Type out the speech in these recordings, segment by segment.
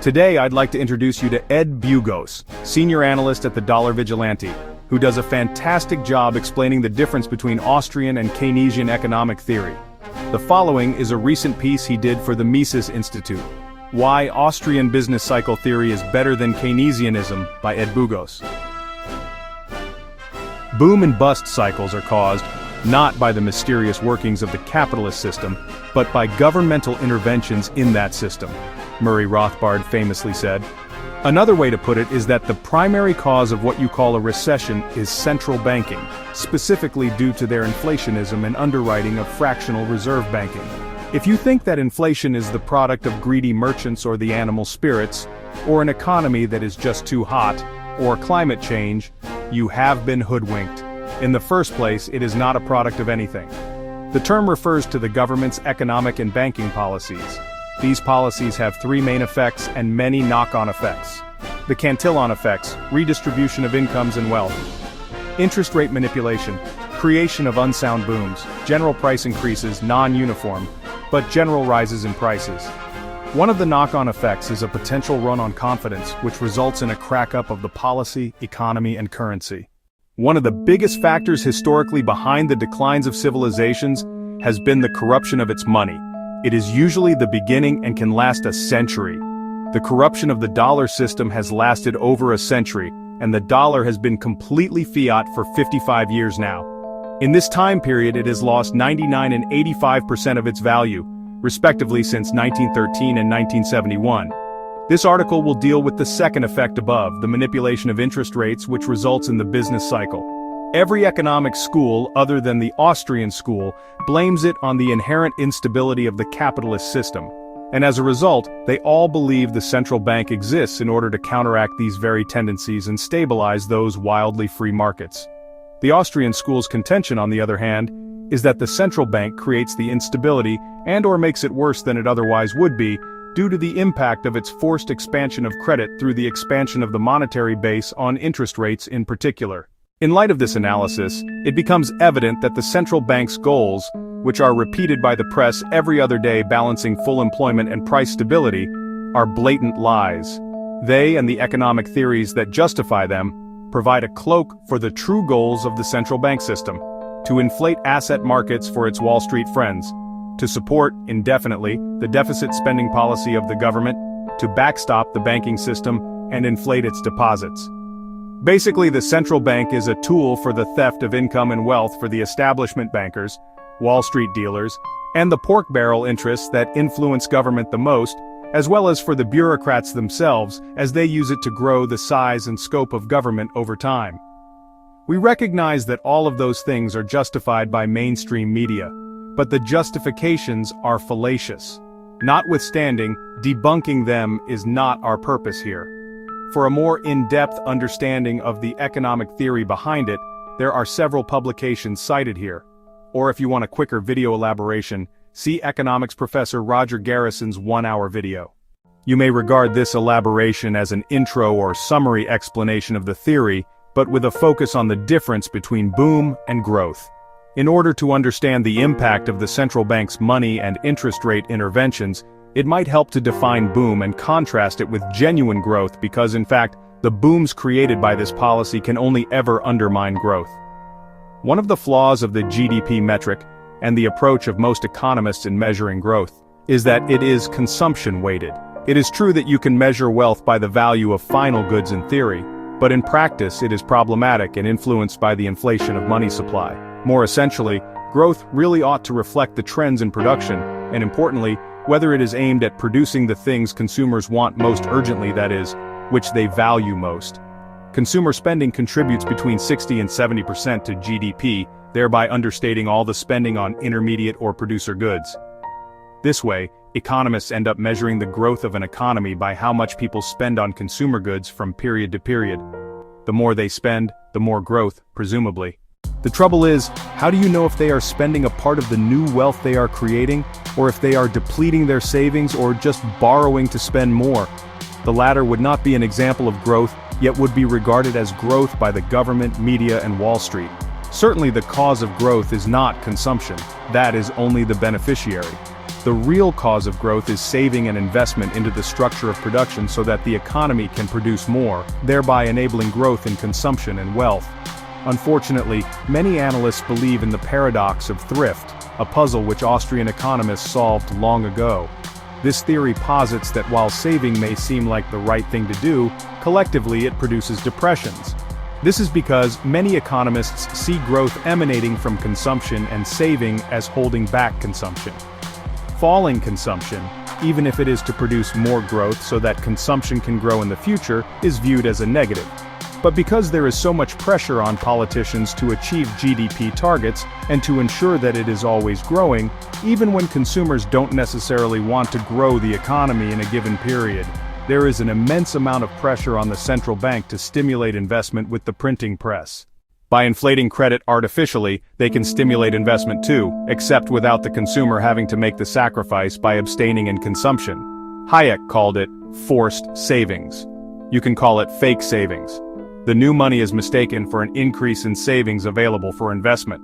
Today I'd like to introduce you to Ed Bugos, senior analyst at the Dollar Vigilante, who does a fantastic job explaining the difference between Austrian and Keynesian economic theory. The following is a recent piece he did for the Mises Institute, Why Austrian Business Cycle Theory is Better Than Keynesianism by Ed Bugos. Boom and bust cycles are caused not by the mysterious workings of the capitalist system, but by governmental interventions in that system, Murray Rothbard famously said. Another way to put it is that the primary cause of what you call a recession is central banking, specifically due to their inflationism and underwriting of fractional reserve banking. If you think that inflation is the product of greedy merchants or the animal spirits, or an economy that is just too hot, or climate change, you have been hoodwinked. In the first place, it is not a product of anything. The term refers to the government's economic and banking policies. These policies have three main effects and many knock-on effects. The Cantillon effects, redistribution of incomes and wealth. Interest rate manipulation, creation of unsound booms, general price increases non-uniform, but general rises in prices. One of the knock-on effects is a potential run on confidence, which results in a crack-up of the policy, economy, and currency. One of the biggest factors historically behind the declines of civilizations has been the corruption of its money. It is usually the beginning and can last a century. The corruption of the dollar system has lasted over a century, and the dollar has been completely fiat for 55 years now. In this time period, it has lost 99% and 85% of its value, respectively since 1913 and 1971. This article will deal with the second effect above, the manipulation of interest rates, which results in the business cycle. Every economic school, other than the Austrian school, blames it on the inherent instability of the capitalist system. And as a result, they all believe the central bank exists in order to counteract these very tendencies and stabilize those wildly free markets. The Austrian school's contention, on the other hand, is that the central bank creates the instability and/or makes it worse than it otherwise would be, due to the impact of its forced expansion of credit through the expansion of the monetary base on interest rates in particular. In light of this analysis, it becomes evident that the central bank's goals, which are repeated by the press every other day balancing full employment and price stability, are blatant lies. They and the economic theories that justify them provide a cloak for the true goals of the central bank system: to inflate asset markets for its Wall Street friends, to support, indefinitely, the deficit spending policy of the government, to backstop the banking system and inflate its deposits. Basically, the central bank is a tool for the theft of income and wealth for the establishment bankers, Wall Street dealers, and the pork barrel interests that influence government the most, as well as for the bureaucrats themselves, as they use it to grow the size and scope of government over time. We recognize that all of those things are justified by mainstream media, but the justifications are fallacious. Notwithstanding, debunking them is not our purpose here. For a more in-depth understanding of the economic theory behind it, there are several publications cited here. Or if you want a quicker video elaboration, see economics professor Roger Garrison's 1-hour video. You may regard this elaboration as an intro or summary explanation of the theory, but with a focus on the difference between boom and growth. In order to understand the impact of the central bank's money and interest rate interventions, it might help to define boom and contrast it with genuine growth because, in fact, the booms created by this policy can only ever undermine growth. One of the flaws of the GDP metric, and the approach of most economists in measuring growth, is that it is consumption-weighted. It is true that you can measure wealth by the value of final goods in theory, but in practice it is problematic and influenced by the inflation of money supply. More essentially, growth really ought to reflect the trends in production, and importantly, whether it is aimed at producing the things consumers want most urgently, that is, which they value most. Consumer spending contributes between 60% and 70% to GDP, thereby understating all the spending on intermediate or producer goods. This way, economists end up measuring the growth of an economy by how much people spend on consumer goods from period to period. The more they spend, the more growth, presumably. The trouble is, how do you know if they are spending a part of the new wealth they are creating, or if they are depleting their savings or just borrowing to spend more? The latter would not be an example of growth, yet would be regarded as growth by the government, media, and Wall Street. Certainly the cause of growth is not consumption, that is only the beneficiary. The real cause of growth is saving and investment into the structure of production so that the economy can produce more, thereby enabling growth in consumption and wealth. Unfortunately, many analysts believe in the paradox of thrift, a puzzle which Austrian economists solved long ago. This theory posits that while saving may seem like the right thing to do, collectively it produces depressions. This is because many economists see growth emanating from consumption and saving as holding back consumption. Falling consumption, even if it is to produce more growth so that consumption can grow in the future, is viewed as a negative. But because there is so much pressure on politicians to achieve GDP targets and to ensure that it is always growing, even when consumers don't necessarily want to grow the economy in a given period, there is an immense amount of pressure on the central bank to stimulate investment with the printing press. By inflating credit artificially, they can stimulate investment too, except without the consumer having to make the sacrifice by abstaining in consumption. Hayek called it forced savings. You can call it fake savings. The new money is mistaken for an increase in savings available for investment.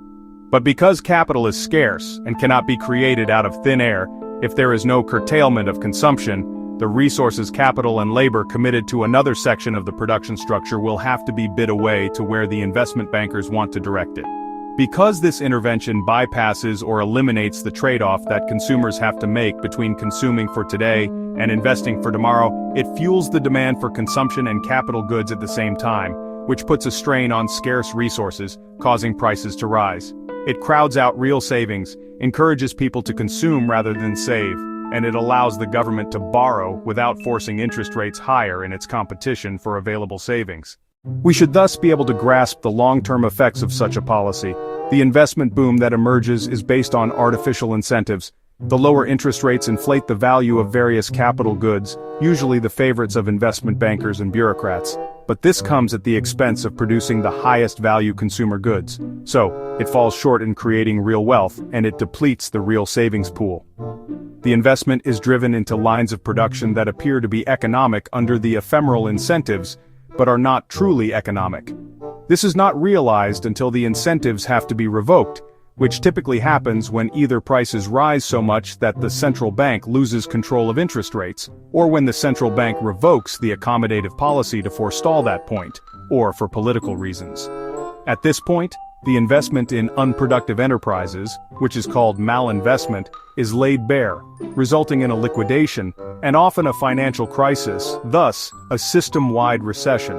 But because capital is scarce and cannot be created out of thin air, if there is no curtailment of consumption, the resources, capital, and labor committed to another section of the production structure will have to be bid away to where the investment bankers want to direct it. Because this intervention bypasses or eliminates the trade-off that consumers have to make between consuming for today and investing for tomorrow, it fuels the demand for consumption and capital goods at the same time, which puts a strain on scarce resources, causing prices to rise. It crowds out real savings, encourages people to consume rather than save, and it allows the government to borrow without forcing interest rates higher in its competition for available savings. We should thus be able to grasp the long-term effects of such a policy. The investment boom that emerges is based on artificial incentives. The lower interest rates inflate the value of various capital goods, usually the favorites of investment bankers and bureaucrats. But this comes at the expense of producing the highest value consumer goods. So, it falls short in creating real wealth, and it depletes the real savings pool. The investment is driven into lines of production that appear to be economic under the ephemeral incentives, but are not truly economic. This is not realized until the incentives have to be revoked, which typically happens when either prices rise so much that the central bank loses control of interest rates, or when the central bank revokes the accommodative policy to forestall that point, or for political reasons. At this point, the investment in unproductive enterprises, which is called malinvestment, is laid bare, resulting in a liquidation, and often a financial crisis, thus, a system-wide recession.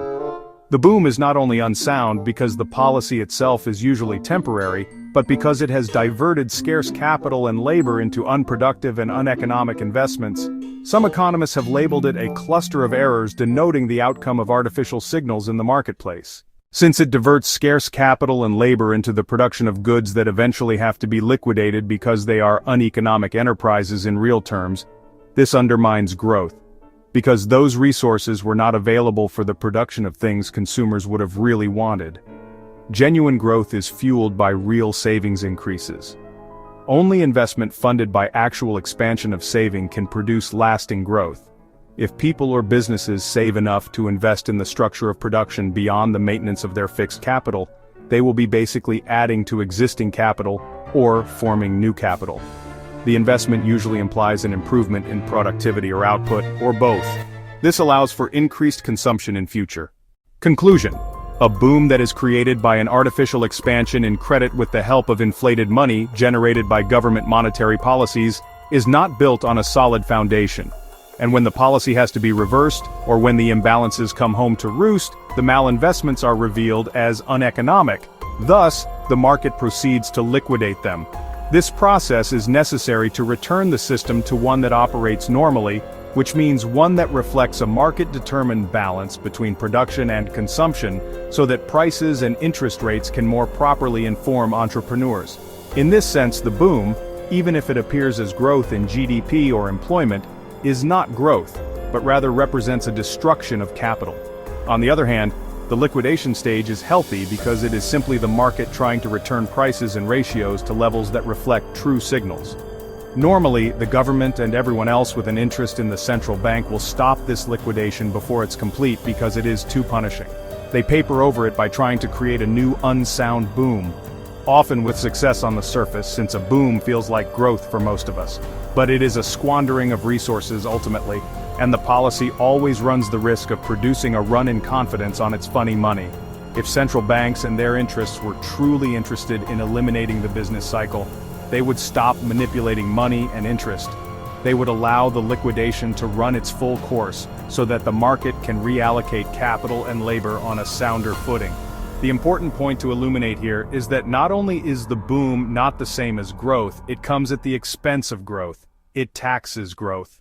The boom is not only unsound because the policy itself is usually temporary, but because it has diverted scarce capital and labor into unproductive and uneconomic investments. Some economists have labeled it a cluster of errors denoting the outcome of artificial signals in the marketplace. Since it diverts scarce capital and labor into the production of goods that eventually have to be liquidated because they are uneconomic enterprises in real terms, this undermines growth. Because those resources were not available for the production of things consumers would have really wanted. Genuine growth is fueled by real savings increases. Only investment funded by actual expansion of saving can produce lasting growth. If people or businesses save enough to invest in the structure of production beyond the maintenance of their fixed capital, they will be basically adding to existing capital or forming new capital. The investment usually implies an improvement in productivity or output, or both. This allows for increased consumption in future. Conclusion: a boom that is created by an artificial expansion in credit with the help of inflated money generated by government monetary policies is not built on a solid foundation. And when the policy has to be reversed, or when the imbalances come home to roost, the malinvestments are revealed as uneconomic. Thus, the market proceeds to liquidate them. This process is necessary to return the system to one that operates normally, which means one that reflects a market-determined balance between production and consumption, so that prices and interest rates can more properly inform entrepreneurs. In this sense, the boom, even if it appears as growth in GDP or employment, is not growth, but rather represents a destruction of capital. On the other hand, the liquidation stage is healthy because it is simply the market trying to return prices and ratios to levels that reflect true signals. Normally, the government and everyone else with an interest in the central bank will stop this liquidation before it's complete because it is too punishing. They paper over it by trying to create a new unsound boom. often with success on the surface since a boom feels like growth for most of us. But it is a squandering of resources ultimately, and the policy always runs the risk of producing a run in confidence on its funny money. If central banks and their interests were truly interested in eliminating the business cycle, they would stop manipulating money and interest. They would allow the liquidation to run its full course so that the market can reallocate capital and labor on a sounder footing. The important point to illuminate here is that not only is the boom not the same as growth, it comes at the expense of growth. It taxes growth.